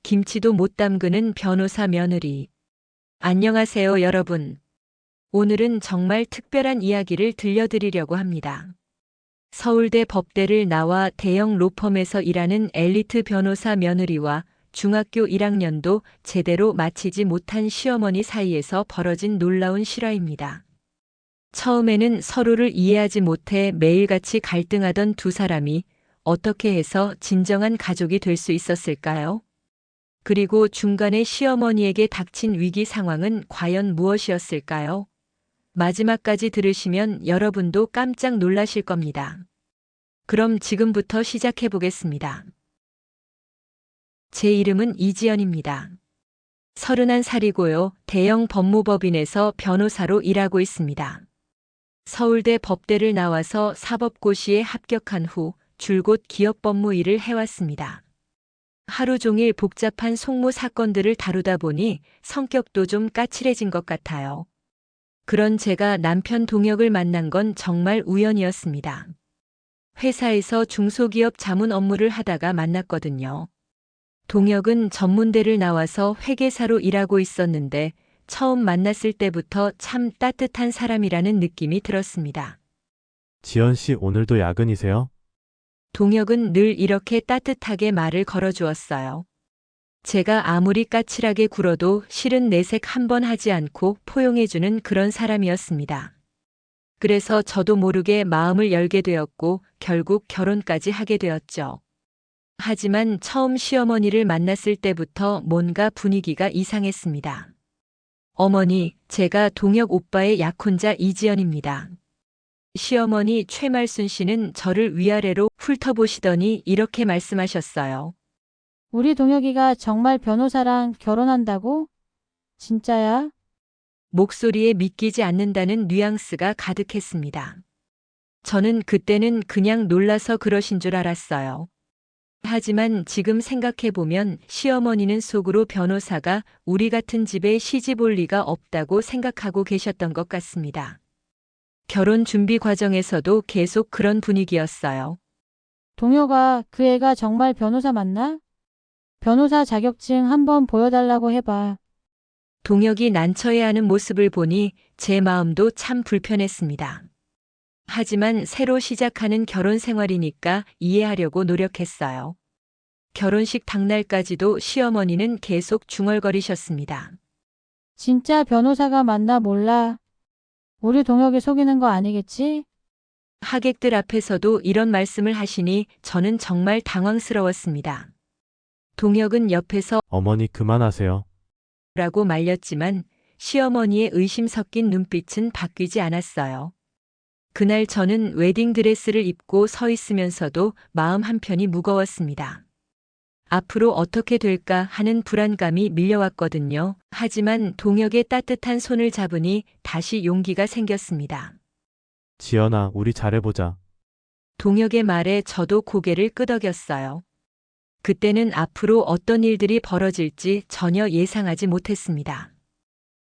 김치도 못 담그는 변호사 며느리. 안녕하세요, 여러분. 오늘은 정말 특별한 이야기를 들려드리려고 합니다. 서울대 법대를 나와 대형 로펌에서 일하는 엘리트 변호사 며느리와 중학교 1학년도 제대로 마치지 못한 시어머니 사이에서 벌어진 놀라운 실화입니다. 처음에는 서로를 이해하지 못해 매일같이 갈등하던 두 사람이 어떻게 해서 진정한 가족이 될 수 있었을까요? 그리고 중간에 시어머니에게 닥친 위기 상황은 과연 무엇이었을까요? 마지막까지 들으시면 여러분도 깜짝 놀라실 겁니다. 그럼 지금부터 시작해 보겠습니다. 제 이름은 이지연입니다. 31살이고요. 대형 법무법인에서 변호사로 일하고 있습니다. 서울대 법대를 나와서 사법고시에 합격한 후 줄곧 기업법무 일을 해왔습니다. 하루 종일 복잡한 속무 사건들을 다루다 보니 성격도 좀 까칠해진 것 같아요. 그런 제가 남편 동혁을 만난 건 정말 우연이었습니다. 회사에서 중소기업 자문 업무를 하다가 만났거든요. 동혁은 전문대를 나와서 회계사로 일하고 있었는데 처음 만났을 때부터 참 따뜻한 사람이라는 느낌이 들었습니다. 지연 씨, 오늘도 야근이세요? 동혁은 늘 이렇게 따뜻하게 말을 걸어주었어요. 제가 아무리 까칠하게 굴어도 실은 내색 한 번 하지 않고 포용해주는 그런 사람이었습니다. 그래서 저도 모르게 마음을 열게 되었고 결국 결혼까지 하게 되었죠. 하지만 처음 시어머니를 만났을 때부터 뭔가 분위기가 이상했습니다. 어머니, 제가 동혁 오빠의 약혼자 이지연입니다. 시어머니 최말순 씨는 저를 위아래로 훑어보시더니 이렇게 말씀하셨어요. 우리 동혁이가 정말 변호사랑 결혼한다고? 진짜야? 목소리에 믿기지 않는다는 뉘앙스가 가득했습니다. 저는 그때는 그냥 놀라서 그러신 줄 알았어요. 하지만 지금 생각해보면 시어머니는 속으로 변호사가 우리 같은 집에 시집 올 리가 없다고 생각하고 계셨던 것 같습니다. 결혼 준비 과정에서도 계속 그런 분위기였어요. 동혁아, 그 애가 정말 변호사 맞나? 변호사 자격증 한번 보여달라고 해봐. 동혁이 난처해하는 모습을 보니 제 마음도 참 불편했습니다. 하지만 새로 시작하는 결혼 생활이니까 이해하려고 노력했어요. 결혼식 당날까지도 시어머니는 계속 중얼거리셨습니다. 진짜 변호사가 맞나 몰라. 우리 동혁이 속이는 거 아니겠지? 하객들 앞에서도 이런 말씀을 하시니 저는 정말 당황스러웠습니다. 동혁은 옆에서 어머니 그만하세요. 라고 말렸지만 시어머니의 의심 섞인 눈빛은 바뀌지 않았어요. 그날 저는 웨딩드레스를 입고 서 있으면서도 마음 한편이 무거웠습니다. 앞으로 어떻게 될까 하는 불안감이 밀려왔거든요. 하지만 동혁의 따뜻한 손을 잡으니 다시 용기가 생겼습니다. 지연아, 우리 잘해보자. 동혁의 말에 저도 고개를 끄덕였어요. 그때는 앞으로 어떤 일들이 벌어질지 전혀 예상하지 못했습니다.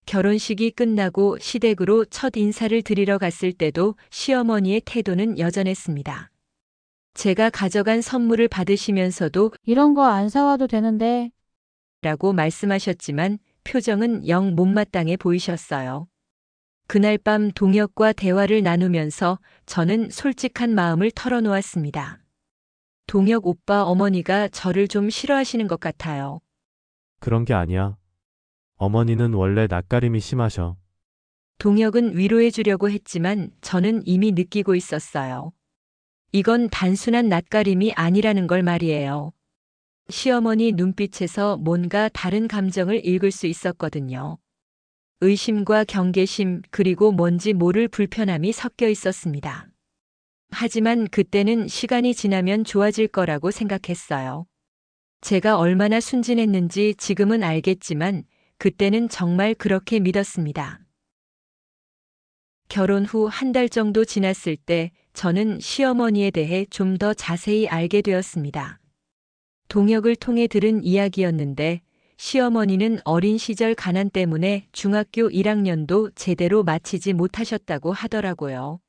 결혼식이 끝나고 시댁으로 첫 인사를 드리러 갔을 때도 시어머니의 태도는 여전했습니다. 제가 가져간 선물을 받으시면서도 이런 거 안 사와도 되는데. 라고 말씀하셨지만 표정은 영 못마땅해 보이셨어요. 그날 밤 동혁과 대화를 나누면서 저는 솔직한 마음을 털어놓았습니다. 동혁 오빠 어머니가 저를 좀 싫어하시는 것 같아요. 그런 게 아니야. 어머니는 원래 낯가림이 심하셔. 동혁은 위로해 주려고 했지만 저는 이미 느끼고 있었어요. 이건 단순한 낯가림이 아니라는 걸 말이에요. 시어머니 눈빛에서 뭔가 다른 감정을 읽을 수 있었거든요. 의심과 경계심 그리고 뭔지 모를 불편함이 섞여 있었습니다. 하지만 그때는 시간이 지나면 좋아질 거라고 생각했어요. 제가 얼마나 순진했는지 지금은 알겠지만 그때는 정말 그렇게 믿었습니다. 결혼 후 한 달 정도 지났을 때 저는 시어머니에 대해 좀 더 자세히 알게 되었습니다. 동혁을 통해 들은 이야기였는데 시어머니는 어린 시절 가난 때문에 중학교 1학년도 제대로 마치지 못하셨다고 하더라고요.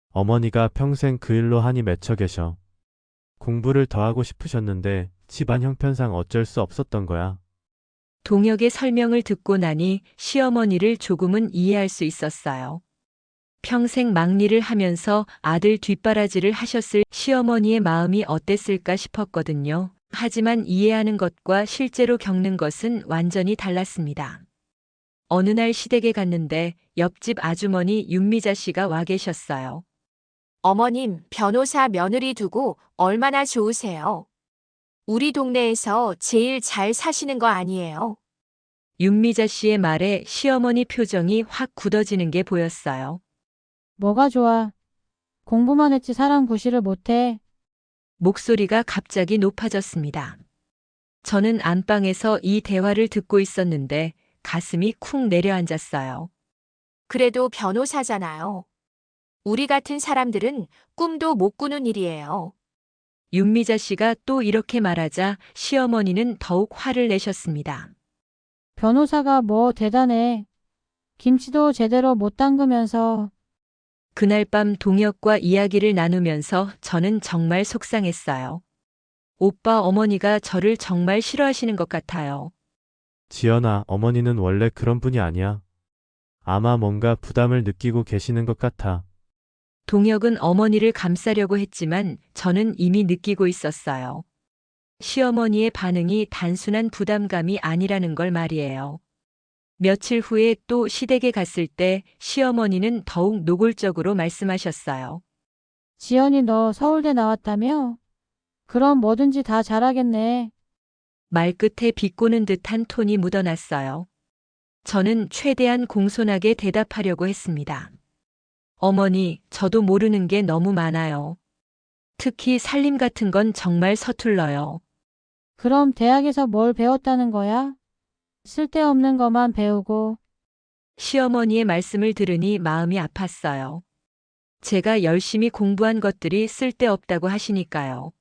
어머니가 평생 그 일로 한이 맺혀 계셔. 공부를 더 하고 싶으셨는데 집안 형편상 어쩔 수 없었던 거야. 동혁의 설명을 듣고 나니 시어머니를 조금은 이해할 수 있었어요. 평생 막리를 하면서 아들 뒷바라지를 하셨을 시어머니의 마음이 어땠을까 싶었거든요. 하지만 이해하는 것과 실제로 겪는 것은 완전히 달랐습니다. 어느 날 시댁에 갔는데 옆집 아주머니 윤미자 씨가 와 계셨어요. 어머님, 변호사 며느리 두고 얼마나 좋으세요? 우리 동네에서 제일 잘 사시는 거 아니에요? 윤미자 씨의 말에 시어머니 표정이 확 굳어지는 게 보였어요. 뭐가 좋아. 공부만 했지 사람 구실을 못해. 목소리가 갑자기 높아졌습니다. 저는 안방에서 이 대화를 듣고 있었는데 가슴이 쿵 내려앉았어요. 그래도 변호사잖아요. 우리 같은 사람들은 꿈도 못 꾸는 일이에요. 윤미자 씨가 또 이렇게 말하자 시어머니는 더욱 화를 내셨습니다. 변호사가 뭐 대단해. 김치도 제대로 못 담그면서. 그날 밤 동혁과 이야기를 나누면서 저는 정말 속상했어요. 오빠 어머니가 저를 정말 싫어하시는 것 같아요. 지연아, 어머니는 원래 그런 분이 아니야. 아마 뭔가 부담을 느끼고 계시는 것 같아. 동혁은 어머니를 감싸려고 했지만 저는 이미 느끼고 있었어요. 시어머니의 반응이 단순한 부담감이 아니라는 걸 말이에요. 며칠 후에 또 시댁에 갔을 때 시어머니는 더욱 노골적으로 말씀하셨어요. 지연이 너 서울대 나왔다며? 그럼 뭐든지 다 잘하겠네. 말끝에 비꼬는 듯한 톤이 묻어났어요. 저는 최대한 공손하게 대답하려고 했습니다. 어머니, 저도 모르는 게 너무 많아요. 특히 살림 같은 건 정말 서툴러요. 그럼 대학에서 뭘 배웠다는 거야? 쓸데없는 것만 배우고. 시어머니의 말씀을 들으니 마음이 아팠어요. 제가 열심히 공부한 것들이 쓸데없다고 하시니까요.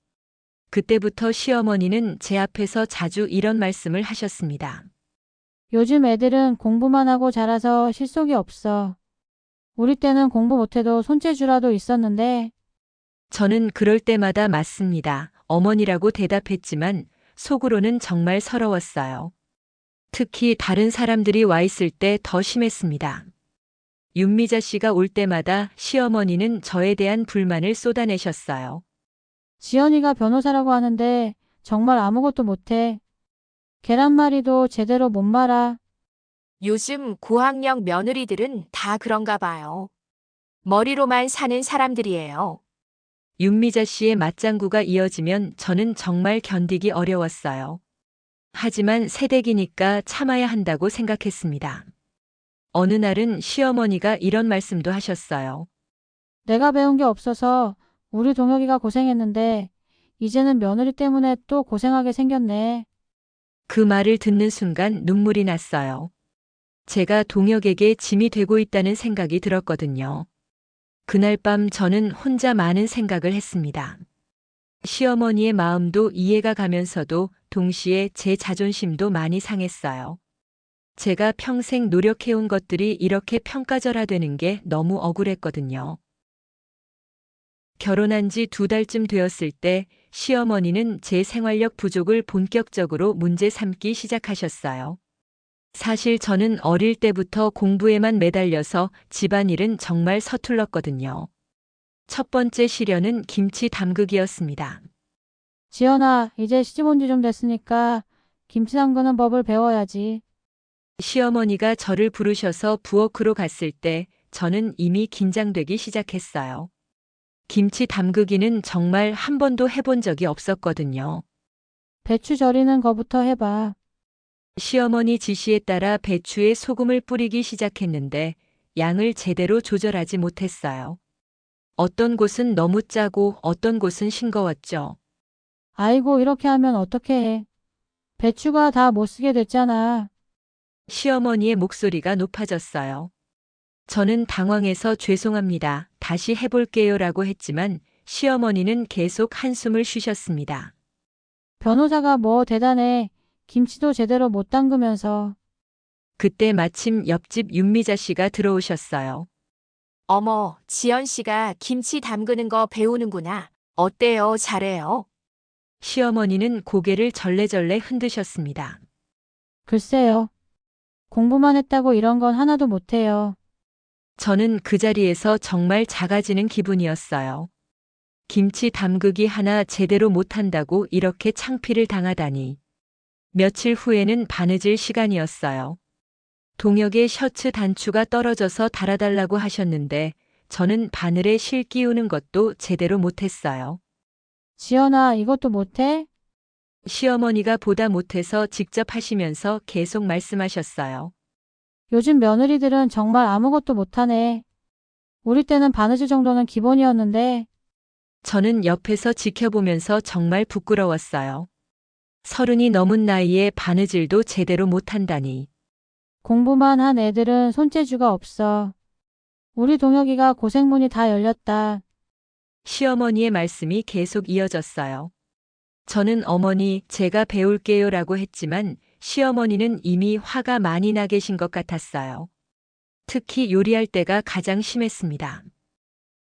그때부터 시어머니는 제 앞에서 자주 이런 말씀을 하셨습니다. 요즘 애들은 공부만 하고 자라서 실속이 없어. 우리 때는 공부 못해도 손재주라도 있었는데. 저는 그럴 때마다 맞습니다. 어머니라고 대답했지만 속으로는 정말 서러웠어요. 특히 다른 사람들이 와 있을 때 더 심했습니다. 윤미자 씨가 올 때마다 시어머니는 저에 대한 불만을 쏟아내셨어요. 지연이가 변호사라고 하는데 정말 아무것도 못해. 계란말이도 제대로 못 말아. 요즘 고학력 며느리들은 다 그런가 봐요. 머리로만 사는 사람들이에요. 윤미자 씨의 맞장구가 이어지면 저는 정말 견디기 어려웠어요. 하지만 새댁이니까 참아야 한다고 생각했습니다. 어느 날은 시어머니가 이런 말씀도 하셨어요. 내가 배운 게 없어서 우리 동혁이가 고생했는데 이제는 며느리 때문에 또 고생하게 생겼네. 그 말을 듣는 순간 눈물이 났어요. 제가 동혁에게 짐이 되고 있다는 생각이 들었거든요. 그날 밤 저는 혼자 많은 생각을 했습니다. 시어머니의 마음도 이해가 가면서도 동시에 제 자존심도 많이 상했어요. 제가 평생 노력해온 것들이 이렇게 평가절하되는 게 너무 억울했거든요. 결혼한 지 2달쯤 되었을 때 시어머니는 제 생활력 부족을 본격적으로 문제 삼기 시작하셨어요. 사실 저는 어릴 때부터 공부에만 매달려서 집안일은 정말 서툴렀거든요. 첫 번째 시련은 김치 담그기였습니다. 지연아, 이제 시집 온 지 좀 됐으니까 김치 담그는 법을 배워야지. 시어머니가 저를 부르셔서 부엌으로 갔을 때 저는 이미 긴장되기 시작했어요. 김치 담그기는 정말 한 번도 해본 적이 없었거든요. 배추 절이는 거부터 해봐. 시어머니 지시에 따라 배추에 소금을 뿌리기 시작했는데 양을 제대로 조절하지 못했어요. 어떤 곳은 너무 짜고 어떤 곳은 싱거웠죠. 아이고, 이렇게 하면 어떻게 해. 배추가 다 못 쓰게 됐잖아. 시어머니의 목소리가 높아졌어요. 저는 당황해서 죄송합니다. 다시 해볼게요 라고 했지만 시어머니는 계속 한숨을 쉬셨습니다. 변호사가 뭐 대단해. 김치도 제대로 못 담그면서. 그때 마침 옆집 윤미자 씨가 들어오셨어요. 어머, 지연 씨가 김치 담그는 거 배우는구나. 어때요? 잘해요? 시어머니는 고개를 절레절레 흔드셨습니다. 글쎄요. 공부만 했다고 이런 건 하나도 못해요. 저는 그 자리에서 정말 작아지는 기분이었어요. 김치 담그기 하나 제대로 못한다고 이렇게 창피를 당하다니. 며칠 후에는 바느질 시간이었어요. 동혁의 셔츠 단추가 떨어져서 달아달라고 하셨는데 저는 바늘에 실 끼우는 것도 제대로 못했어요. 지연아, 이것도 못해? 시어머니가 보다 못해서 직접 하시면서 계속 말씀하셨어요. 요즘 며느리들은 정말 아무것도 못하네. 우리 때는 바느질 정도는 기본이었는데. 저는 옆에서 지켜보면서 정말 부끄러웠어요. 30이 넘은 나이에 바느질도 제대로 못한다니. 공부만 한 애들은 손재주가 없어. 우리 동혁이가 고생문이 다 열렸다. 시어머니의 말씀이 계속 이어졌어요. 저는 어머니, 제가 배울게요 라고 했지만 시어머니는 이미 화가 많이 나 계신 것 같았어요. 특히 요리할 때가 가장 심했습니다.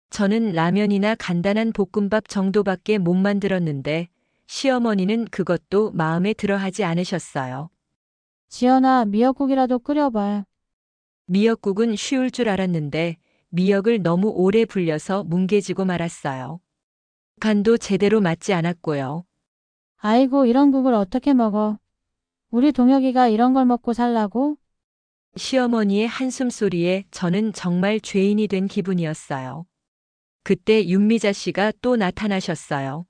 저는 라면이나 간단한 볶음밥 정도밖에 못 만들었는데 시어머니는 그것도 마음에 들어 하지 않으셨어요. 지연아, 미역국이라도 끓여봐. 미역국은 쉬울 줄 알았는데 미역을 너무 오래 불려서 뭉개지고 말았어요. 간도 제대로 맞지 않았고요. 아이고, 이런 국을 어떻게 먹어? 우리 동혁이가 이런 걸 먹고 살라고? 시어머니의 한숨소리에 저는 정말 죄인이 된 기분이었어요. 그때 윤미자 씨가 또 나타나셨어요.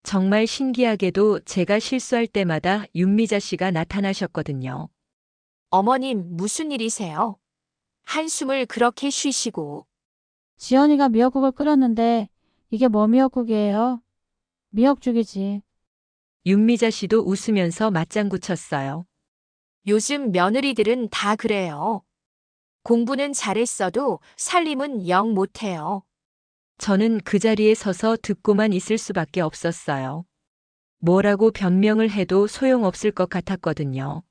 정말 신기하게도 제가 실수할 때마다 윤미자 씨가 나타나셨거든요. 어머님, 무슨 일이세요? 한숨을 그렇게 쉬시고. 지연이가 미역국을 끓였는데 이게 뭐 미역국이에요? 미역죽이지. 윤미자 씨도 웃으면서 맞장구 쳤어요. 요즘 며느리들은 다 그래요. 공부는 잘했어도 살림은 영 못해요. 저는 그 자리에 서서 듣고만 있을 수밖에 없었어요. 뭐라고 변명을 해도 소용없을 것 같았거든요.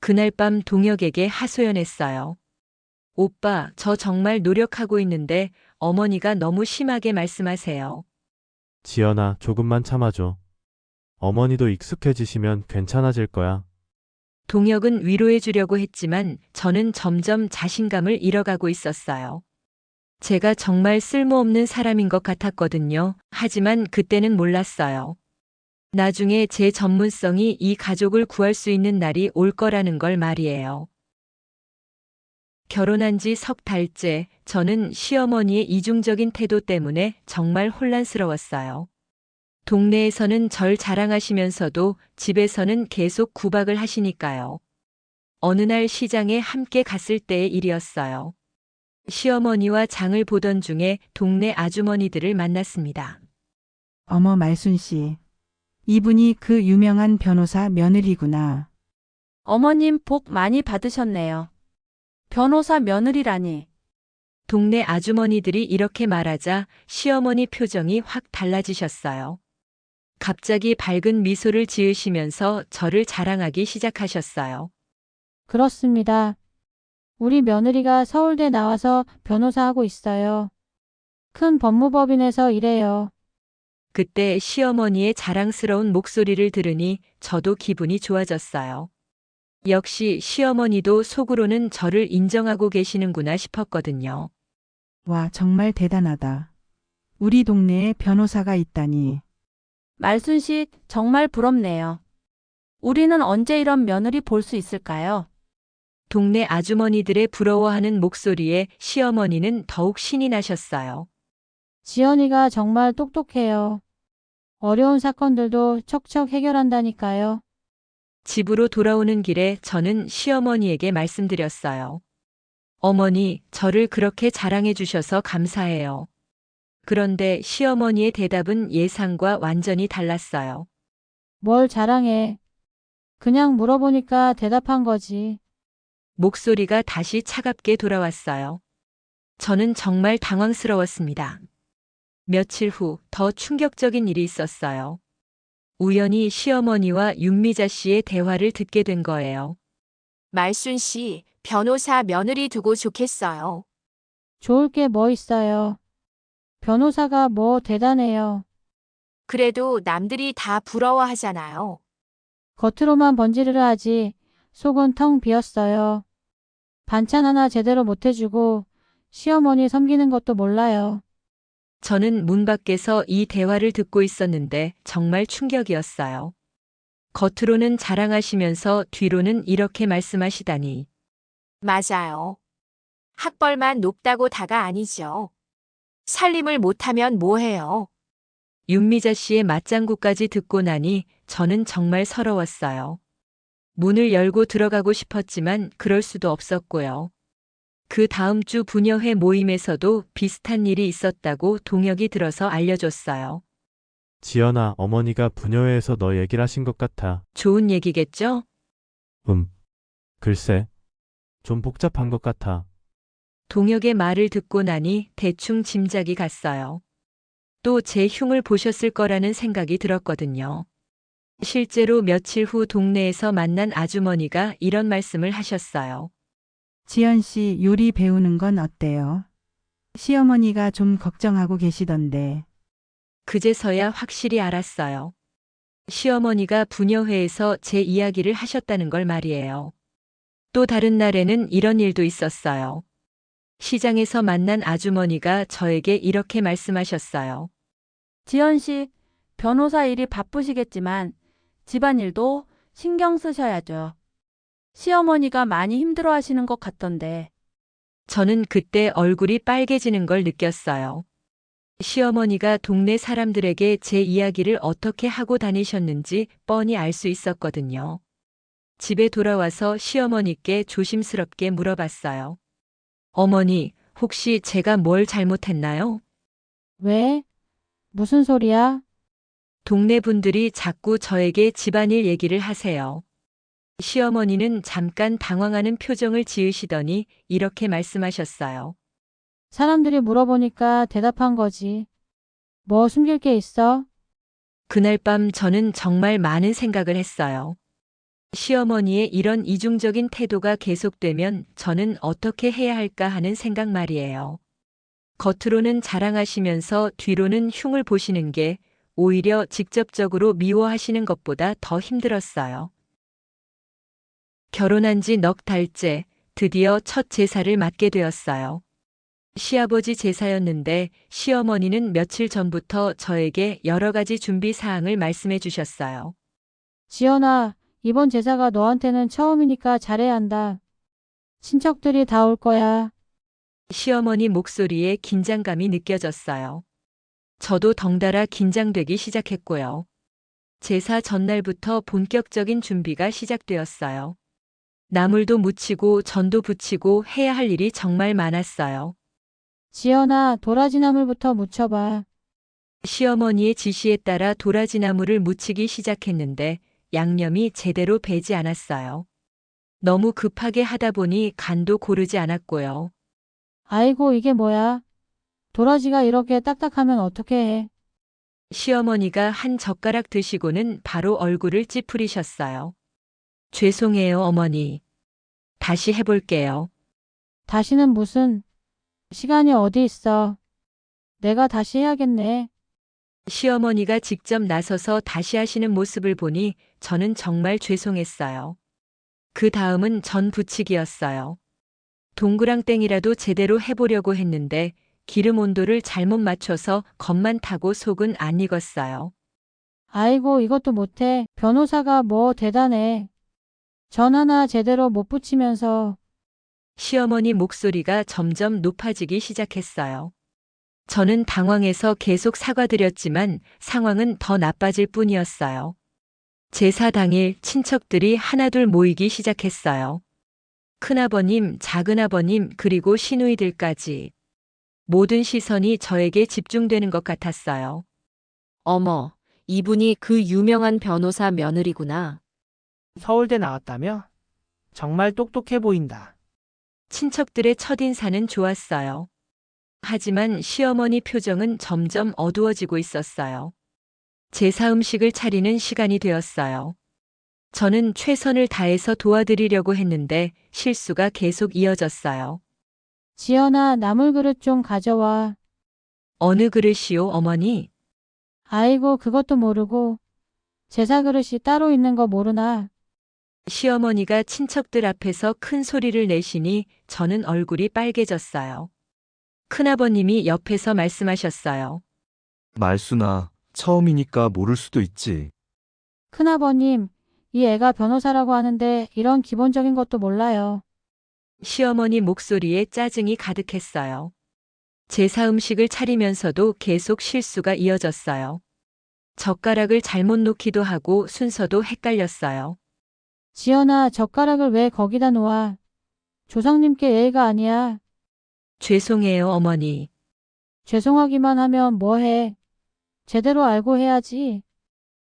그날 밤 동혁에게 하소연했어요. 오빠, 저 정말 노력하고 있는데 어머니가 너무 심하게 말씀하세요. 지연아, 조금만 참아줘. 어머니도 익숙해지시면 괜찮아질 거야. 동혁은 위로해 주려고 했지만 저는 점점 자신감을 잃어가고 있었어요. 제가 정말 쓸모없는 사람인 것 같았거든요. 하지만 그때는 몰랐어요. 나중에 제 전문성이 이 가족을 구할 수 있는 날이 올 거라는 걸 말이에요. 결혼한 지 석 달째 저는 시어머니의 이중적인 태도 때문에 정말 혼란스러웠어요. 동네에서는 절 자랑하시면서도 집에서는 계속 구박을 하시니까요. 어느 날 시장에 함께 갔을 때의 일이었어요. 시어머니와 장을 보던 중에 동네 아주머니들을 만났습니다. 어머 말순 씨. 이분이 그 유명한 변호사 며느리구나. 어머님 복 많이 받으셨네요. 변호사 며느리라니. 동네 아주머니들이 이렇게 말하자 시어머니 표정이 확 달라지셨어요. 갑자기 밝은 미소를 지으시면서 저를 자랑하기 시작하셨어요. 그렇습니다. 우리 며느리가 서울대 나와서 변호사 하고 있어요. 큰 법무법인에서 일해요. 그때 시어머니의 자랑스러운 목소리를 들으니 저도 기분이 좋아졌어요. 역시 시어머니도 속으로는 저를 인정하고 계시는구나 싶었거든요. 와, 정말 대단하다. 우리 동네에 변호사가 있다니. 말순 씨 정말 부럽네요. 우리는 언제 이런 며느리 볼 수 있을까요? 동네 아주머니들의 부러워하는 목소리에 시어머니는 더욱 신이 나셨어요. 지연이가 정말 똑똑해요. 어려운 사건들도 척척 해결한다니까요. 집으로 돌아오는 길에 저는 시어머니에게 말씀드렸어요. 어머니, 저를 그렇게 자랑해 주셔서 감사해요. 그런데 시어머니의 대답은 예상과 완전히 달랐어요. 뭘 자랑해. 그냥 물어보니까 대답한 거지. 목소리가 다시 차갑게 돌아왔어요. 저는 정말 당황스러웠습니다. 며칠 후 더 충격적인 일이 있었어요. 우연히 시어머니와 윤미자 씨의 대화를 듣게 된 거예요. 말순 씨, 변호사 며느리 두고 좋겠어요. 좋을 게 뭐 있어요. 변호사가 뭐 대단해요. 그래도 남들이 다 부러워하잖아요. 겉으로만 번지르르 하지 속은 텅 비었어요. 반찬 하나 제대로 못 해주고 시어머니 섬기는 것도 몰라요. 저는 문 밖에서 이 대화를 듣고 있었는데 정말 충격이었어요. 겉으로는 자랑하시면서 뒤로는 이렇게 말씀하시다니. 맞아요. 학벌만 높다고 다가 아니죠. 살림을 못하면 뭐해요? 윤미자 씨의 맞장구까지 듣고 나니 저는 정말 서러웠어요. 문을 열고 들어가고 싶었지만 그럴 수도 없었고요. 그 다음 주 부녀회 모임에서도 비슷한 일이 있었다고 동혁이 들어서 알려줬어요. 지연아, 어머니가 부녀회에서 너 얘기를 하신 것 같아. 좋은 얘기겠죠? 글쎄. 좀 복잡한 것 같아. 동혁의 말을 듣고 나니 대충 짐작이 갔어요. 또 제 흉을 보셨을 거라는 생각이 들었거든요. 실제로 며칠 후 동네에서 만난 아주머니가 이런 말씀을 하셨어요. 지연 씨 요리 배우는 건 어때요? 시어머니가 좀 걱정하고 계시던데. 그제서야 확실히 알았어요. 시어머니가 부녀회에서 제 이야기를 하셨다는 걸 말이에요. 또 다른 날에는 이런 일도 있었어요. 시장에서 만난 아주머니가 저에게 이렇게 말씀하셨어요. 지연 씨, 변호사 일이 바쁘시겠지만 집안일도 신경 쓰셔야죠. 시어머니가 많이 힘들어 하시는 것 같던데. 저는 그때 얼굴이 빨개지는 걸 느꼈어요. 시어머니가 동네 사람들에게 제 이야기를 어떻게 하고 다니셨는지 뻔히 알 수 있었거든요. 집에 돌아와서 시어머니께 조심스럽게 물어봤어요. 어머니, 혹시 제가 뭘 잘못했나요? 왜? 무슨 소리야? 동네 분들이 자꾸 저에게 집안일 얘기를 하세요. 시어머니는 잠깐 당황하는 표정을 지으시더니 이렇게 말씀하셨어요. 사람들이 물어보니까 대답한 거지. 뭐 숨길 게 있어? 그날 밤 저는 정말 많은 생각을 했어요. 시어머니의 이런 이중적인 태도가 계속되면 저는 어떻게 해야 할까 하는 생각 말이에요. 겉으로는 자랑하시면서 뒤로는 흉을 보시는 게 오히려 직접적으로 미워하시는 것보다 더 힘들었어요. 결혼한 지 넉 달째 드디어 첫 제사를 맞게 되었어요. 시아버지 제사였는데 시어머니는 며칠 전부터 저에게 여러 가지 준비 사항을 말씀해 주셨어요. 지연아, 이번 제사가 너한테는 처음이니까 잘해야 한다. 친척들이 다 올 거야. 시어머니 목소리에 긴장감이 느껴졌어요. 저도 덩달아 긴장되기 시작했고요. 제사 전날부터 본격적인 준비가 시작되었어요. 나물도 무치고 전도 부치고 해야 할 일이 정말 많았어요. 지연아, 도라지나물부터 무쳐봐. 시어머니의 지시에 따라 도라지나물을 무치기 시작했는데 양념이 제대로 배지 않았어요. 너무 급하게 하다 보니 간도 고르지 않았고요. 아이고, 이게 뭐야? 도라지가 이렇게 딱딱하면 어떻게 해? 시어머니가 한 젓가락 드시고는 바로 얼굴을 찌푸리셨어요. 죄송해요, 어머니. 다시 해볼게요. 다시는 무슨 시간이 어디 있어? 내가 다시 해야겠네. 시어머니가 직접 나서서 다시 하시는 모습을 보니 저는 정말 죄송했어요. 그 다음은 전 부치기였어요. 동그랑땡이라도 제대로 해보려고 했는데 기름 온도를 잘못 맞춰서 겉만 타고 속은 안 익었어요. 아이고, 이것도 못해. 변호사가 뭐 대단해. 전 하나 제대로 못 붙이면서. 시어머니 목소리가 점점 높아지기 시작했어요. 저는 당황해서 계속 사과드렸지만 상황은 더 나빠질 뿐이었어요. 제사 당일 친척들이 하나둘 모이기 시작했어요. 큰아버님, 작은아버님, 그리고 시누이들까지. 모든 시선이 저에게 집중되는 것 같았어요. 어머, 이분이 그 유명한 변호사 며느리구나. 서울대 나왔다며? 정말 똑똑해 보인다. 친척들의 첫인사는 좋았어요. 하지만 시어머니 표정은 점점 어두워지고 있었어요. 제사 음식을 차리는 시간이 되었어요. 저는 최선을 다해서 도와드리려고 했는데 실수가 계속 이어졌어요. 지연아, 나물 그릇 좀 가져와. 어느 그릇이요, 어머니? 아이고, 그것도 모르고 제사 그릇이 따로 있는 거 모르나? 시어머니가 친척들 앞에서 큰 소리를 내시니 저는 얼굴이 빨개졌어요. 큰아버님이 옆에서 말씀하셨어요. 말순아, 처음이니까 모를 수도 있지. 큰아버님, 이 애가 변호사라고 하는데 이런 기본적인 것도 몰라요. 시어머니 목소리에 짜증이 가득했어요. 제사 음식을 차리면서도 계속 실수가 이어졌어요. 젓가락을 잘못 놓기도 하고 순서도 헷갈렸어요. 지연아, 젓가락을 왜 거기다 놓아? 조상님께 예의가 아니야. 죄송해요, 어머니. 죄송하기만 하면 뭐해. 제대로 알고 해야지.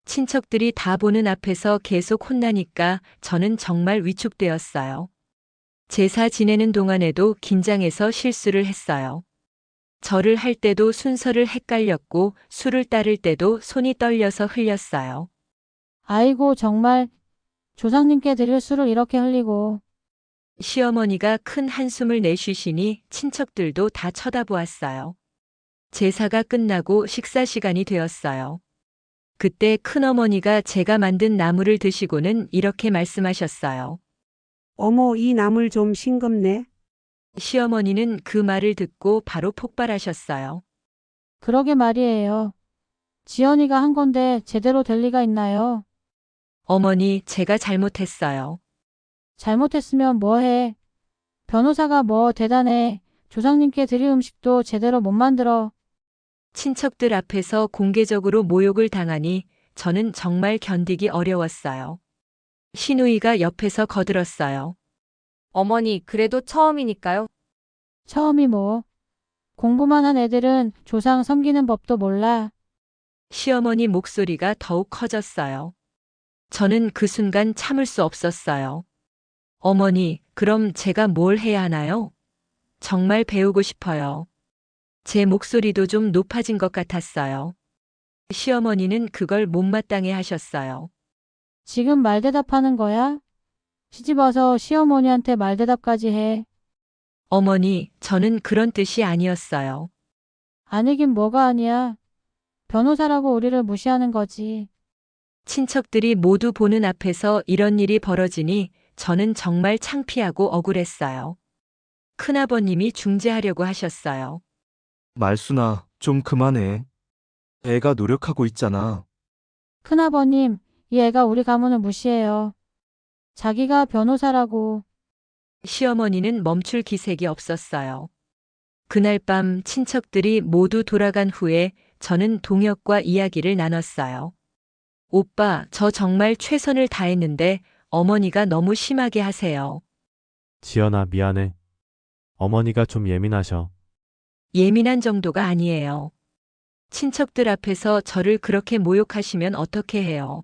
친척들이 다 보는 앞에서 계속 혼나니까 저는 정말 위축되었어요. 제사 지내는 동안에도 긴장해서 실수를 했어요. 절을 할 때도 순서를 헷갈렸고 술을 따를 때도 손이 떨려서 흘렸어요. 아이고, 정말 조상님께 드릴 술을 이렇게 흘리고. 시어머니가 큰 한숨을 내쉬시니 친척들도 다 쳐다보았어요. 제사가 끝나고 식사 시간이 되었어요. 그때 큰어머니가 제가 만든 나물을 드시고는 이렇게 말씀하셨어요. 어머, 이 나물 좀 싱겁네. 시어머니는 그 말을 듣고 바로 폭발하셨어요. 그러게 말이에요. 지연이가 한 건데 제대로 될 리가 있나요? 어머니, 제가 잘못했어요. 잘못했으면 뭐해. 변호사가 뭐 대단해. 조상님께 드릴 음식도 제대로 못 만들어. 친척들 앞에서 공개적으로 모욕을 당하니 저는 정말 견디기 어려웠어요. 시누이가 옆에서 거들었어요. 어머니, 그래도 처음이니까요. 처음이 뭐. 공부만 한 애들은 조상 섬기는 법도 몰라. 시어머니 목소리가 더욱 커졌어요. 저는 그 순간 참을 수 없었어요. 어머니, 그럼 제가 뭘 해야 하나요? 정말 배우고 싶어요. 제 목소리도 좀 높아진 것 같았어요. 시어머니는 그걸 못마땅해 하셨어요. 지금 말대답하는 거야? 시집 와서 시어머니한테 말대답까지 해. 어머니, 저는 그런 뜻이 아니었어요. 아니긴 뭐가 아니야. 변호사라고 우리를 무시하는 거지. 친척들이 모두 보는 앞에서 이런 일이 벌어지니 저는 정말 창피하고 억울했어요. 큰아버님이 중재하려고 하셨어요. 말순아, 좀 그만해. 애가 노력하고 있잖아. 큰아버님, 이 애가 우리 가문을 무시해요. 자기가 변호사라고. 시어머니는 멈출 기색이 없었어요. 그날 밤 친척들이 모두 돌아간 후에 저는 동혁과 이야기를 나눴어요. 오빠, 저 정말 최선을 다했는데 어머니가 너무 심하게 하세요. 지연아, 미안해. 어머니가 좀 예민하셔. 예민한 정도가 아니에요. 친척들 앞에서 저를 그렇게 모욕하시면 어떻게 해요?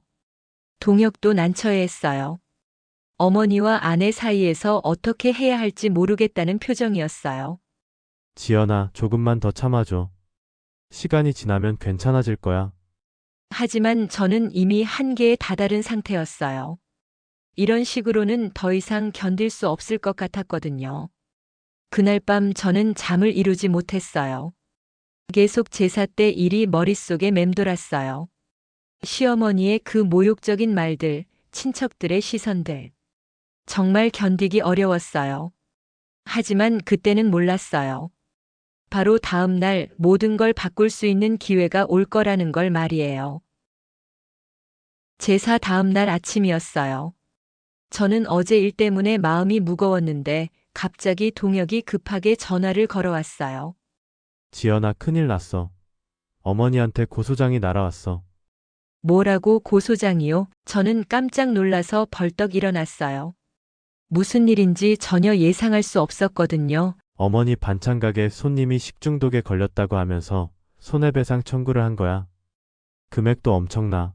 동혁도 난처해했어요. 어머니와 아내 사이에서 어떻게 해야 할지 모르겠다는 표정이었어요. 지연아, 조금만 더 참아줘. 시간이 지나면 괜찮아질 거야. 하지만 저는 이미 한계에 다다른 상태였어요. 이런 식으로는 더 이상 견딜 수 없을 것 같았거든요. 그날 밤 저는 잠을 이루지 못했어요. 계속 제사 때 일이 머릿속에 맴돌았어요. 시어머니의 그 모욕적인 말들, 친척들의 시선들. 정말 견디기 어려웠어요. 하지만 그때는 몰랐어요. 바로 다음 날 모든 걸 바꿀 수 있는 기회가 올 거라는 걸 말이에요. 제사 다음 날 아침이었어요. 저는 어제 일 때문에 마음이 무거웠는데 갑자기 동혁이 급하게 전화를 걸어왔어요. 지연아, 큰일 났어. 어머니한테 고소장이 날아왔어. 뭐라고 고소장이요? 저는 깜짝 놀라서 벌떡 일어났어요. 무슨 일인지 전혀 예상할 수 없었거든요. 어머니 반찬 가게 손님이 식중독에 걸렸다고 하면서 손해배상 청구를 한 거야. 금액도 엄청나.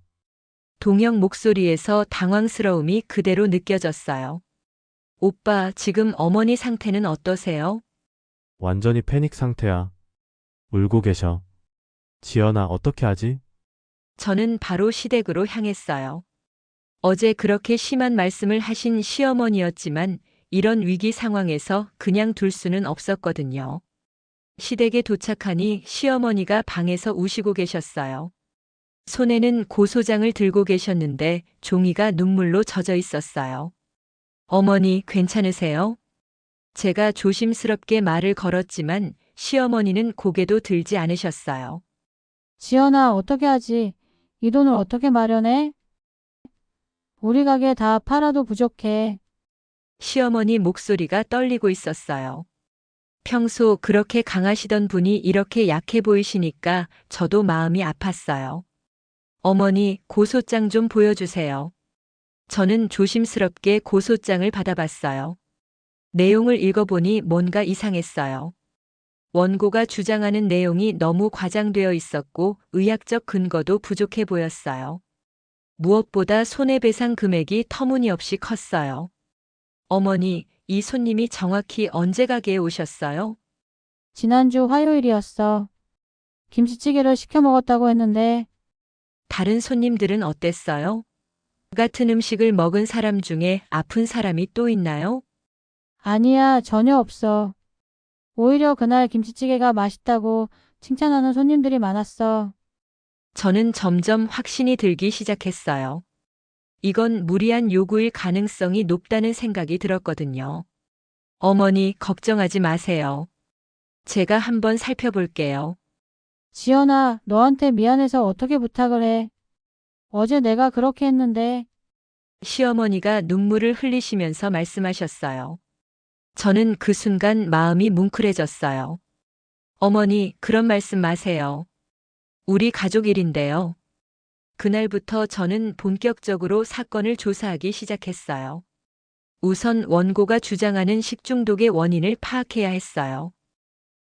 동혁 목소리에서 당황스러움이 그대로 느껴졌어요. 오빠, 지금 어머니 상태는 어떠세요? 완전히 패닉 상태야. 울고 계셔. 지연아, 어떻게 하지? 저는 바로 시댁으로 향했어요. 어제 그렇게 심한 말씀을 하신 시어머니였지만 이런 위기 상황에서 그냥 둘 수는 없었거든요. 시댁에 도착하니 시어머니가 방에서 우시고 계셨어요. 손에는 고소장을 들고 계셨는데 종이가 눈물로 젖어 있었어요. 어머니, 괜찮으세요? 제가 조심스럽게 말을 걸었지만 시어머니는 고개도 들지 않으셨어요. 지연아, 어떻게 하지? 이 돈을 어떻게 마련해? 우리 가게 다 팔아도 부족해. 시어머니 목소리가 떨리고 있었어요. 평소 그렇게 강하시던 분이 이렇게 약해 보이시니까 저도 마음이 아팠어요. 어머니, 고소장 좀 보여주세요. 저는 조심스럽게 고소장을 받아봤어요. 내용을 읽어보니 뭔가 이상했어요. 원고가 주장하는 내용이 너무 과장되어 있었고 의학적 근거도 부족해 보였어요. 무엇보다 손해배상 금액이 터무니없이 컸어요. 어머니, 이 손님이 정확히 언제 가게에 오셨어요? 지난주 화요일이었어. 김치찌개를 시켜 먹었다고 했는데 다른 손님들은 어땠어요? 같은 음식을 먹은 사람 중에 아픈 사람이 또 있나요? 아니야, 전혀 없어. 오히려 그날 김치찌개가 맛있다고 칭찬하는 손님들이 많았어. 저는 점점 확신이 들기 시작했어요. 이건 무리한 요구일 가능성이 높다는 생각이 들었거든요. 어머니, 걱정하지 마세요. 제가 한번 살펴볼게요. 지연아, 너한테 미안해서 어떻게 부탁을 해. 어제 내가 그렇게 했는데 시어머니가 눈물을 흘리시면서 말씀하셨어요. 저는 그 순간 마음이 뭉클해졌어요. 어머니, 그런 말씀 마세요. 우리 가족 일인데요. 그날부터 저는 본격적으로 사건을 조사하기 시작했어요. 우선 원고가 주장하는 식중독의 원인을 파악해야 했어요.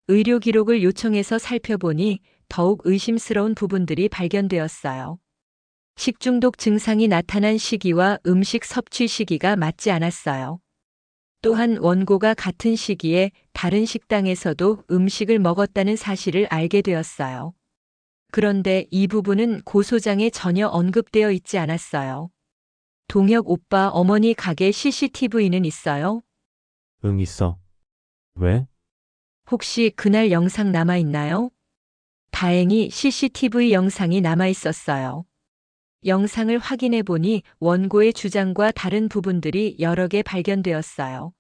의료 기록을 요청해서 살펴보니 더욱 의심스러운 부분들이 발견되었어요. 식중독 증상이 나타난 시기와 음식 섭취 시기가 맞지 않았어요. 또한 원고가 같은 시기에 다른 식당에서도 음식을 먹었다는 사실을 알게 되었어요. 그런데 이 부분은 고소장에 전혀 언급되어 있지 않았어요. 동혁 오빠, 어머니 가게 CCTV는 있어요? 응, 있어. 왜? 혹시 그날 영상 남아 있나요? 다행히 CCTV 영상이 남아 있었어요. 영상을 확인해 보니 원고의 주장과 다른 부분들이 여러 개 발견되었어요.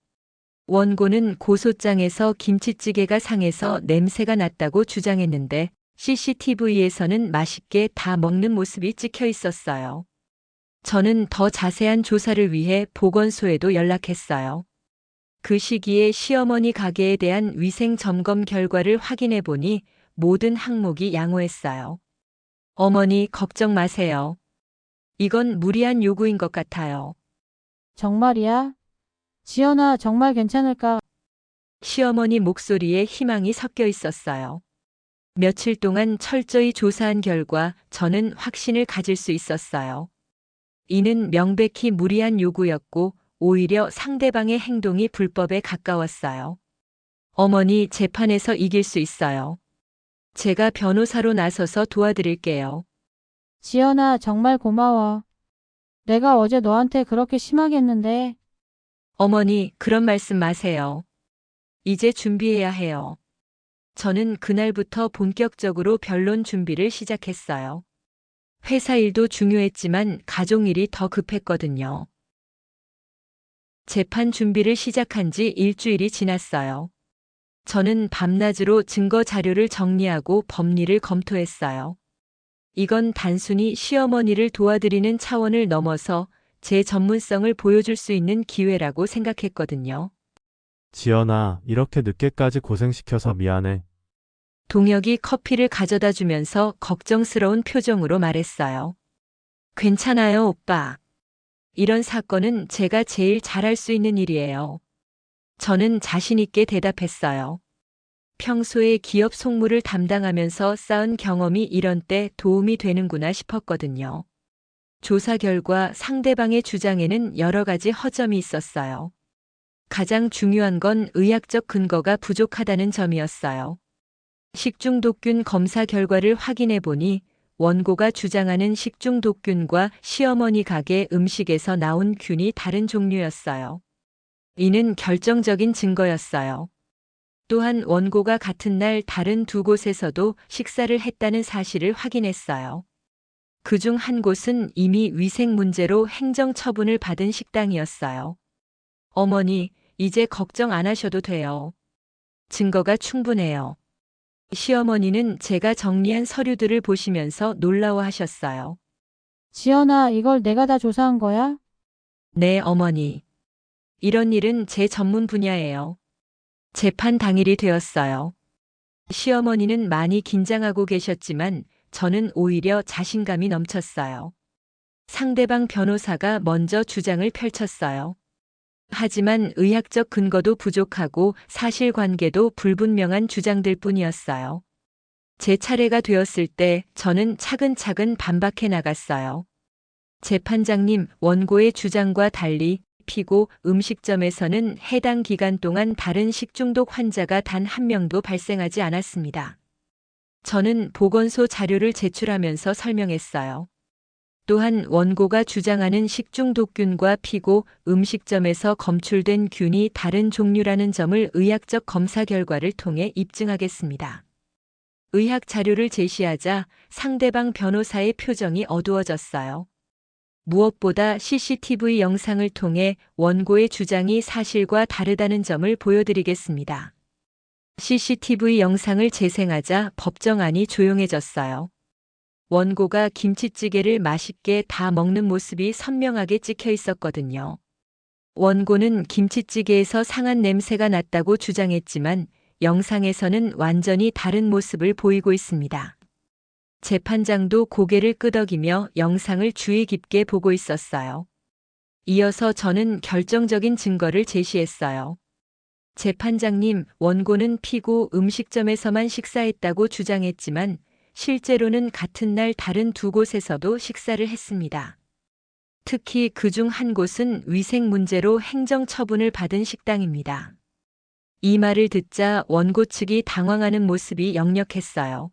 원고는 고소장에서 김치찌개가 상해서 냄새가 났다고 주장했는데 CCTV에서는 맛있게 다 먹는 모습이 찍혀 있었어요. 저는 더 자세한 조사를 위해 보건소에도 연락했어요. 그 시기에 시어머니 가게에 대한 위생 점검 결과를 확인해 보니 모든 항목이 양호했어요. 어머니, 걱정 마세요. 이건 무리한 요구인 것 같아요. 정말이야? 지연아, 정말 괜찮을까? 시어머니 목소리에 희망이 섞여 있었어요. 며칠 동안 철저히 조사한 결과 저는 확신을 가질 수 있었어요. 이는 명백히 무리한 요구였고 오히려 상대방의 행동이 불법에 가까웠어요. 어머니, 재판에서 이길 수 있어요. 제가 변호사로 나서서 도와드릴게요. 지연아, 정말 고마워. 내가 어제 너한테 그렇게 심하게 했는데 어머니, 그런 말씀 마세요. 이제 준비해야 해요. 저는 그날부터 본격적으로 변론 준비를 시작했어요. 회사 일도 중요했지만 가족 일이 더 급했거든요. 재판 준비를 시작한 지 일주일이 지났어요. 저는 밤낮으로 증거 자료를 정리하고 법리를 검토했어요. 이건 단순히 시어머니를 도와드리는 차원을 넘어서 제 전문성을 보여줄 수 있는 기회라고 생각했거든요. 지연아, 이렇게 늦게까지 고생시켜서 미안해. 동혁이 커피를 가져다 주면서 걱정스러운 표정으로 말했어요. 괜찮아요, 오빠. 이런 사건은 제가 제일 잘할 수 있는 일이에요. 저는 자신 있게 대답했어요. 평소에 기업 송무를 담당하면서 쌓은 경험이 이런 때 도움이 되는구나 싶었거든요. 조사 결과 상대방의 주장에는 여러 가지 허점이 있었어요. 가장 중요한 건 의학적 근거가 부족하다는 점이었어요. 식중독균 검사 결과를 확인해 보니 원고가 주장하는 식중독균과 시어머니 가게 음식에서 나온 균이 다른 종류였어요. 이는 결정적인 증거였어요. 또한 원고가 같은 날 다른 두 곳에서도 식사를 했다는 사실을 확인했어요. 그중 한 곳은 이미 위생 문제로 행정 처분을 받은 식당이었어요. 어머니, 이제 걱정 안 하셔도 돼요. 증거가 충분해요. 시어머니는 제가 정리한 서류들을 보시면서 놀라워하셨어요. 지연아, 이걸 내가 다 조사한 거야? 네, 어머니. 이런 일은 제 전문 분야예요. 재판 당일이 되었어요. 시어머니는 많이 긴장하고 계셨지만 저는 오히려 자신감이 넘쳤어요. 상대방 변호사가 먼저 주장을 펼쳤어요. 하지만 의학적 근거도 부족하고 사실관계도 불분명한 주장들 뿐이었어요. 제 차례가 되었을 때 저는 차근차근 반박해 나갔어요. 재판장님, 원고의 주장과 달리 피고 음식점에서는 해당 기간 동안 다른 식중독 환자가 단 한 명도 발생하지 않았습니다. 저는 보건소 자료를 제출하면서 설명했어요. 또한 원고가 주장하는 식중독균과 피고 음식점에서 검출된 균이 다른 종류라는 점을 의학적 검사 결과를 통해 입증하겠습니다. 의학 자료를 제시하자 상대방 변호사의 표정이 어두워졌어요. 무엇보다 CCTV 영상을 통해 원고의 주장이 사실과 다르다는 점을 보여드리겠습니다. CCTV 영상을 재생하자 법정안이 조용해졌어요. 원고가 김치찌개를 맛있게 다 먹는 모습이 선명하게 찍혀 있었거든요. 원고는 김치찌개에서 상한 냄새가 났다고 주장했지만 영상에서는 완전히 다른 모습을 보이고 있습니다. 재판장도 고개를 끄덕이며 영상을 주의 깊게 보고 있었어요. 이어서 저는 결정적인 증거를 제시했어요. 재판장님, 원고는 피고 음식점에서만 식사했다고 주장했지만 실제로는 같은 날 다른 두 곳에서도 식사를 했습니다. 특히 그중 한 곳은 위생 문제로 행정 처분을 받은 식당입니다. 이 말을 듣자 원고 측이 당황하는 모습이 역력했어요.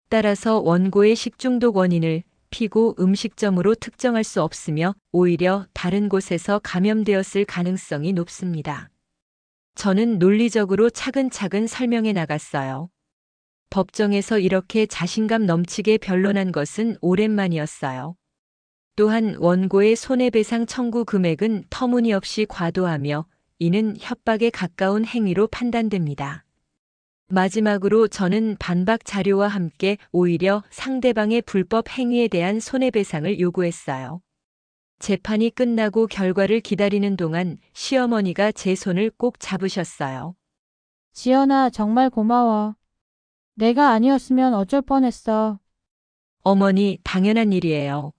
따라서 원고의 식중독 원인을 피고 음식점으로 특정할 수 없으며 오히려 다른 곳에서 감염되었을 가능성이 높습니다. 저는 논리적으로 차근차근 설명해 나갔어요. 법정에서 이렇게 자신감 넘치게 변론한 것은 오랜만이었어요. 또한 원고의 손해배상 청구 금액은 터무니없이 과도하며 이는 협박에 가까운 행위로 판단됩니다. 마지막으로 저는 반박 자료와 함께 오히려 상대방의 불법 행위에 대한 손해배상을 요구했어요. 재판이 끝나고 결과를 기다리는 동안 시어머니가 제 손을 꼭 잡으셨어요. 지연아, 정말 고마워. 내가 아니었으면 어쩔 뻔했어. 어머니, 당연한 일이에요.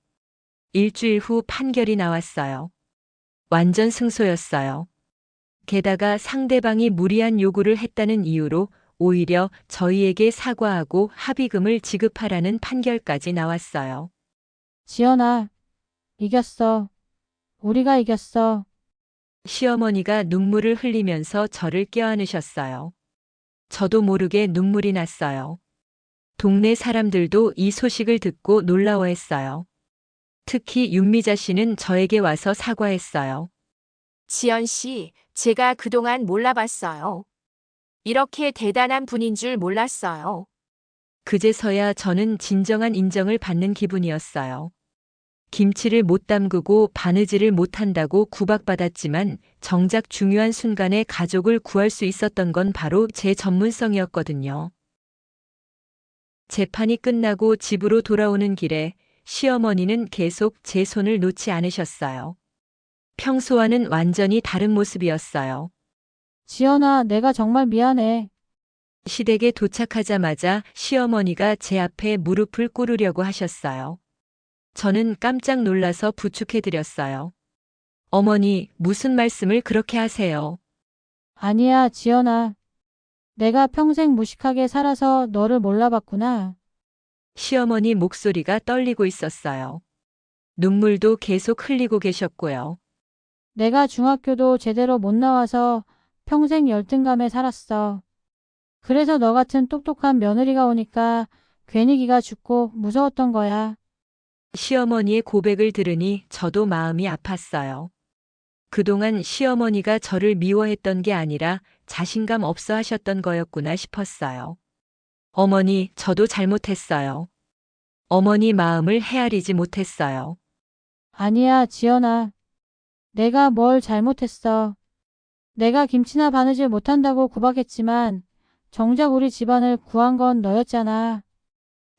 일주일 후 판결이 나왔어요. 완전 승소였어요. 게다가 상대방이 무리한 요구를 했다는 이유로 오히려 저희에게 사과하고 합의금을 지급하라는 판결까지 나왔어요. 지연아, 이겼어. 우리가 이겼어. 시어머니가 눈물을 흘리면서 저를 껴안으셨어요. 저도 모르게 눈물이 났어요. 동네 사람들도 이 소식을 듣고 놀라워했어요. 특히 윤미자 씨는 저에게 와서 사과했어요. 지연 씨, 제가 그동안 몰라봤어요. 이렇게 대단한 분인 줄 몰랐어요. 그제서야 저는 진정한 인정을 받는 기분이었어요. 김치를 못 담그고 바느질을 못한다고 구박받았지만 정작 중요한 순간에 가족을 구할 수 있었던 건 바로 제 전문성이었거든요. 재판이 끝나고 집으로 돌아오는 길에 시어머니는 계속 제 손을 놓지 않으셨어요. 평소와는 완전히 다른 모습이었어요. 지연아, 내가 정말 미안해. 시댁에 도착하자마자 시어머니가 제 앞에 무릎을 꿇으려고 하셨어요. 저는 깜짝 놀라서 부축해드렸어요. 어머니, 무슨 말씀을 그렇게 하세요? 아니야, 지연아. 내가 평생 무식하게 살아서 너를 몰라봤구나. 시어머니 목소리가 떨리고 있었어요. 눈물도 계속 흘리고 계셨고요. 내가 중학교도 제대로 못 나와서 평생 열등감에 살았어. 그래서 너 같은 똑똑한 며느리가 오니까 괜히 기가 죽고 무서웠던 거야. 시어머니의 고백을 들으니 저도 마음이 아팠어요. 그동안 시어머니가 저를 미워했던 게 아니라 자신감 없어 하셨던 거였구나 싶었어요. 어머니, 저도 잘못했어요. 어머니 마음을 헤아리지 못했어요. 아니야, 지연아. 내가 뭘 잘못했어. 내가 김치나 바느질 못한다고 구박했지만 정작 우리 집안을 구한 건 너였잖아.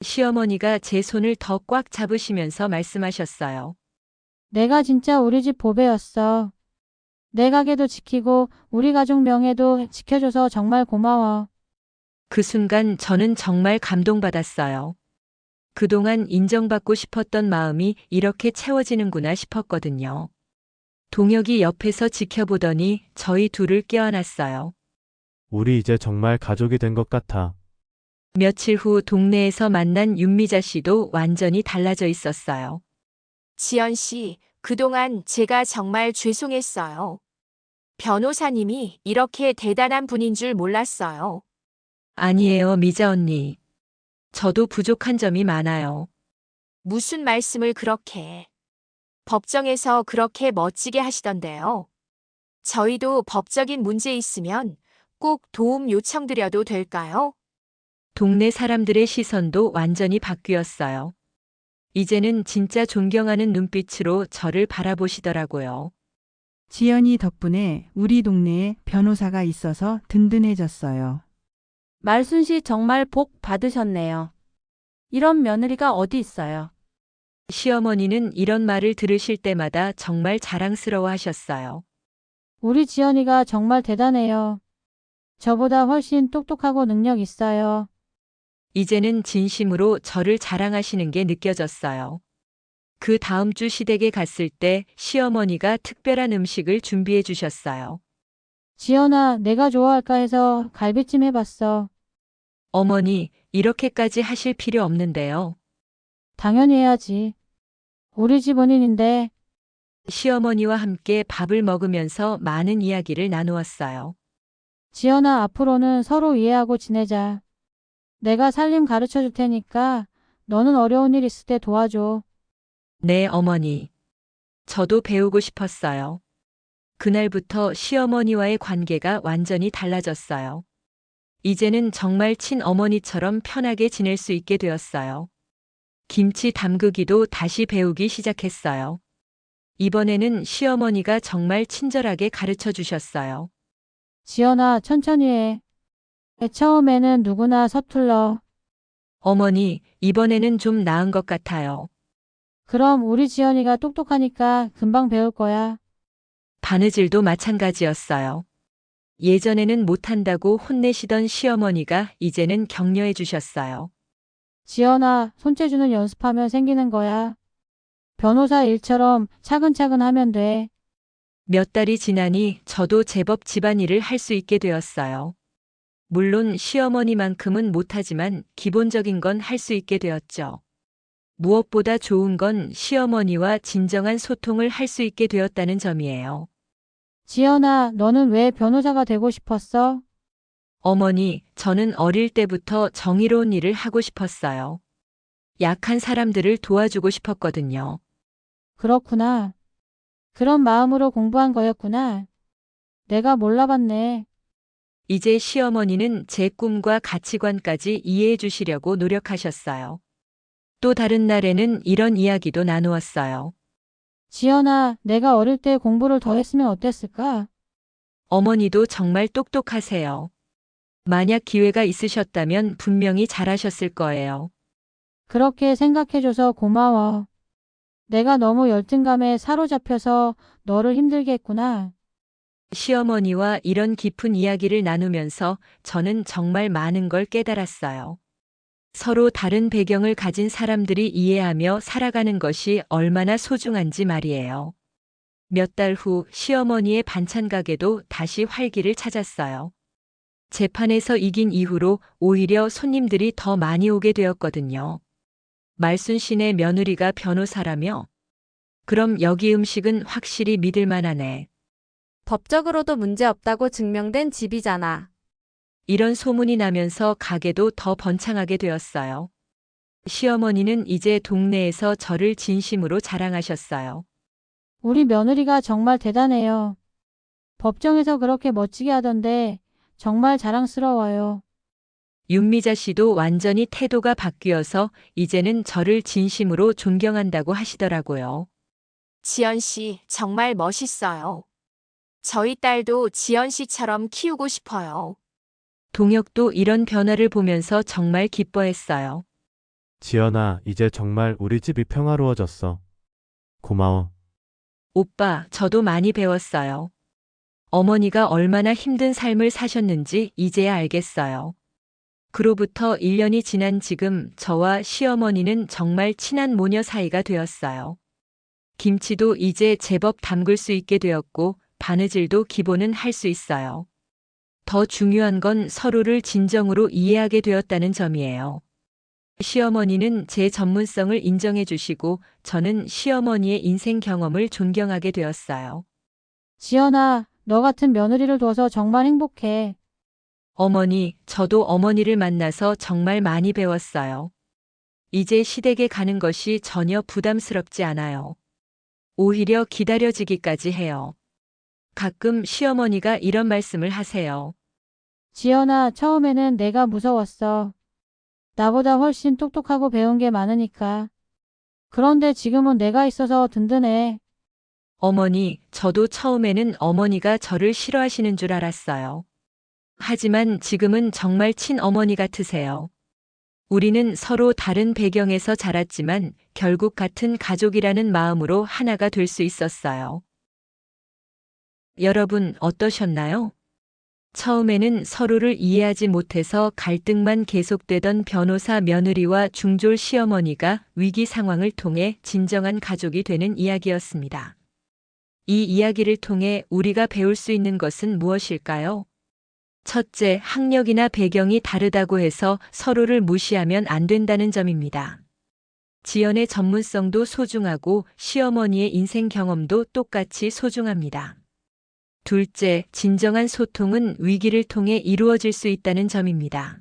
시어머니가 제 손을 더 꽉 잡으시면서 말씀하셨어요. 내가 진짜 우리 집 보배였어. 내 가게도 지키고 우리 가족 명예도 지켜줘서 정말 고마워. 그 순간 저는 정말 감동받았어요. 그동안 인정받고 싶었던 마음이 이렇게 채워지는구나 싶었거든요. 동혁이 옆에서 지켜보더니 저희 둘을 껴안았어요. 우리 이제 정말 가족이 된 것 같아. 며칠 후 동네에서 만난 윤미자 씨도 완전히 달라져 있었어요. 지연 씨, 그동안 제가 정말 죄송했어요. 변호사님이 이렇게 대단한 분인 줄 몰랐어요. 아니에요, 미자 언니. 저도 부족한 점이 많아요. 무슨 말씀을 그렇게. 법정에서 그렇게 멋지게 하시던데요. 저희도 법적인 문제 있으면 꼭 도움 요청드려도 될까요? 동네 사람들의 시선도 완전히 바뀌었어요. 이제는 진짜 존경하는 눈빛으로 저를 바라보시더라고요. 지연이 덕분에 우리 동네에 변호사가 있어서 든든해졌어요. 말순 씨 정말 복 받으셨네요. 이런 며느리가 어디 있어요? 시어머니는 이런 말을 들으실 때마다 정말 자랑스러워 하셨어요. 우리 지연이가 정말 대단해요. 저보다 훨씬 똑똑하고 능력 있어요. 이제는 진심으로 저를 자랑하시는 게 느껴졌어요. 그 다음 주 시댁에 갔을 때 시어머니가 특별한 음식을 준비해 주셨어요. 지연아, 내가 좋아할까 해서 갈비찜 해봤어. 어머니, 이렇게까지 하실 필요 없는데요. 당연히 해야지. 우리 집 은인인데. 시어머니와 함께 밥을 먹으면서 많은 이야기를 나누었어요. 지연아, 앞으로는 서로 이해하고 지내자. 내가 살림 가르쳐 줄 테니까 너는 어려운 일 있을 때 도와줘. 네, 어머니. 저도 배우고 싶었어요. 그날부터 시어머니와의 관계가 완전히 달라졌어요. 이제는 정말 친어머니처럼 편하게 지낼 수 있게 되었어요. 김치 담그기도 다시 배우기 시작했어요. 이번에는 시어머니가 정말 친절하게 가르쳐 주셨어요. 지연아, 천천히 해. 처음에는 누구나 서툴러. 어머니, 이번에는 좀 나은 것 같아요. 그럼 우리 지연이가 똑똑하니까 금방 배울 거야. 바느질도 마찬가지였어요. 예전에는 못한다고 혼내시던 시어머니가 이제는 격려해 주셨어요. 지연아, 손재주는 연습하면 생기는 거야. 변호사 일처럼 차근차근 하면 돼. 몇 달이 지나니 저도 제법 집안일을 할 수 있게 되었어요. 물론 시어머니만큼은 못하지만 기본적인 건 할 수 있게 되었죠. 무엇보다 좋은 건 시어머니와 진정한 소통을 할 수 있게 되었다는 점이에요. 지연아, 너는 왜 변호사가 되고 싶었어? 어머니, 저는 어릴 때부터 정의로운 일을 하고 싶었어요. 약한 사람들을 도와주고 싶었거든요. 그렇구나. 그런 마음으로 공부한 거였구나. 내가 몰라봤네. 이제 시어머니는 제 꿈과 가치관까지 이해해 주시려고 노력하셨어요. 또 다른 날에는 이런 이야기도 나누었어요. 지연아, 내가 어릴 때 공부를 더 했으면 어땠을까? 어머니도 정말 똑똑하세요. 만약 기회가 있으셨다면 분명히 잘하셨을 거예요. 그렇게 생각해줘서 고마워. 내가 너무 열등감에 사로잡혀서 너를 힘들게 했구나. 시어머니와 이런 깊은 이야기를 나누면서 저는 정말 많은 걸 깨달았어요. 서로 다른 배경을 가진 사람들이 이해하며 살아가는 것이 얼마나 소중한지 말이에요. 몇 달 후 시어머니의 반찬 가게도 다시 활기를 찾았어요. 재판에서 이긴 이후로 오히려 손님들이 더 많이 오게 되었거든요. 말순 씨네 며느리가 변호사라며? 그럼 여기 음식은 확실히 믿을 만하네. 법적으로도 문제 없다고 증명된 집이잖아. 이런 소문이 나면서 가게도 더 번창하게 되었어요. 시어머니는 이제 동네에서 저를 진심으로 자랑하셨어요. 우리 며느리가 정말 대단해요. 법정에서 그렇게 멋지게 하던데 정말 자랑스러워요. 윤미자 씨도 완전히 태도가 바뀌어서 이제는 저를 진심으로 존경한다고 하시더라고요. 지연 씨, 정말 멋있어요. 저희 딸도 지연 씨처럼 키우고 싶어요. 동혁도 이런 변화를 보면서 정말 기뻐했어요. 지연아, 이제 정말 우리 집이 평화로워졌어. 고마워. 오빠, 저도 많이 배웠어요. 어머니가 얼마나 힘든 삶을 사셨는지 이제야 알겠어요. 그로부터 1년이 지난 지금 저와 시어머니는 정말 친한 모녀 사이가 되었어요. 김치도 이제 제법 담글 수 있게 되었고 바느질도 기본은 할 수 있어요. 더 중요한 건 서로를 진정으로 이해하게 되었다는 점이에요. 시어머니는 제 전문성을 인정해 주시고 저는 시어머니의 인생 경험을 존경하게 되었어요. 지연아, 너 같은 며느리를 둬서 정말 행복해. 어머니, 저도 어머니를 만나서 정말 많이 배웠어요. 이제 시댁에 가는 것이 전혀 부담스럽지 않아요. 오히려 기다려지기까지 해요. 가끔 시어머니가 이런 말씀을 하세요. 지연아, 처음에는 내가 무서웠어. 나보다 훨씬 똑똑하고 배운 게 많으니까. 그런데 지금은 내가 있어서 든든해. 어머니, 저도 처음에는 어머니가 저를 싫어하시는 줄 알았어요. 하지만 지금은 정말 친어머니 같으세요. 우리는 서로 다른 배경에서 자랐지만 결국 같은 가족이라는 마음으로 하나가 될 수 있었어요. 여러분 어떠셨나요? 처음에는 서로를 이해하지 못해서 갈등만 계속되던 변호사 며느리와 중졸 시어머니가 위기 상황을 통해 진정한 가족이 되는 이야기였습니다. 이 이야기를 통해 우리가 배울 수 있는 것은 무엇일까요? 첫째, 학력이나 배경이 다르다고 해서 서로를 무시하면 안 된다는 점입니다. 지연의 전문성도 소중하고 시어머니의 인생 경험도 똑같이 소중합니다. 둘째, 진정한 소통은 위기를 통해 이루어질 수 있다는 점입니다.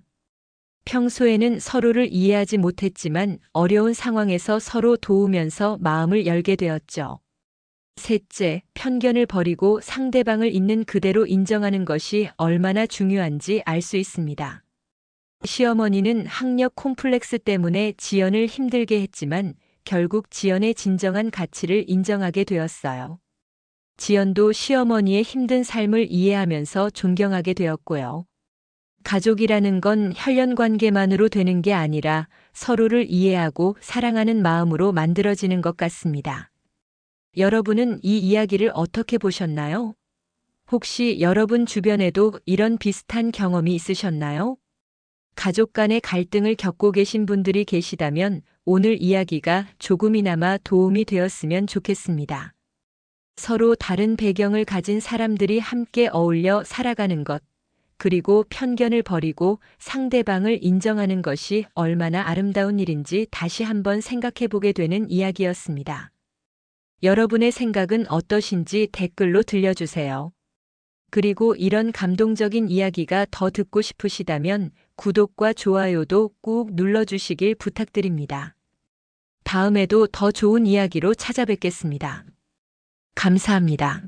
평소에는 서로를 이해하지 못했지만 어려운 상황에서 서로 도우면서 마음을 열게 되었죠. 셋째, 편견을 버리고 상대방을 있는 그대로 인정하는 것이 얼마나 중요한지 알 수 있습니다. 시어머니는 학력 콤플렉스 때문에 지연을 힘들게 했지만 결국 지연의 진정한 가치를 인정하게 되었어요. 지연도 시어머니의 힘든 삶을 이해하면서 존경하게 되었고요. 가족이라는 건 혈연 관계만으로 되는 게 아니라 서로를 이해하고 사랑하는 마음으로 만들어지는 것 같습니다. 여러분은 이 이야기를 어떻게 보셨나요? 혹시 여러분 주변에도 이런 비슷한 경험이 있으셨나요? 가족 간의 갈등을 겪고 계신 분들이 계시다면 오늘 이야기가 조금이나마 도움이 되었으면 좋겠습니다. 서로 다른 배경을 가진 사람들이 함께 어울려 살아가는 것, 그리고 편견을 버리고 상대방을 인정하는 것이 얼마나 아름다운 일인지 다시 한번 생각해 보게 되는 이야기였습니다. 여러분의 생각은 어떠신지 댓글로 들려주세요. 그리고 이런 감동적인 이야기가 더 듣고 싶으시다면 구독과 좋아요도 꾹 눌러주시길 부탁드립니다. 다음에도 더 좋은 이야기로 찾아뵙겠습니다. 감사합니다.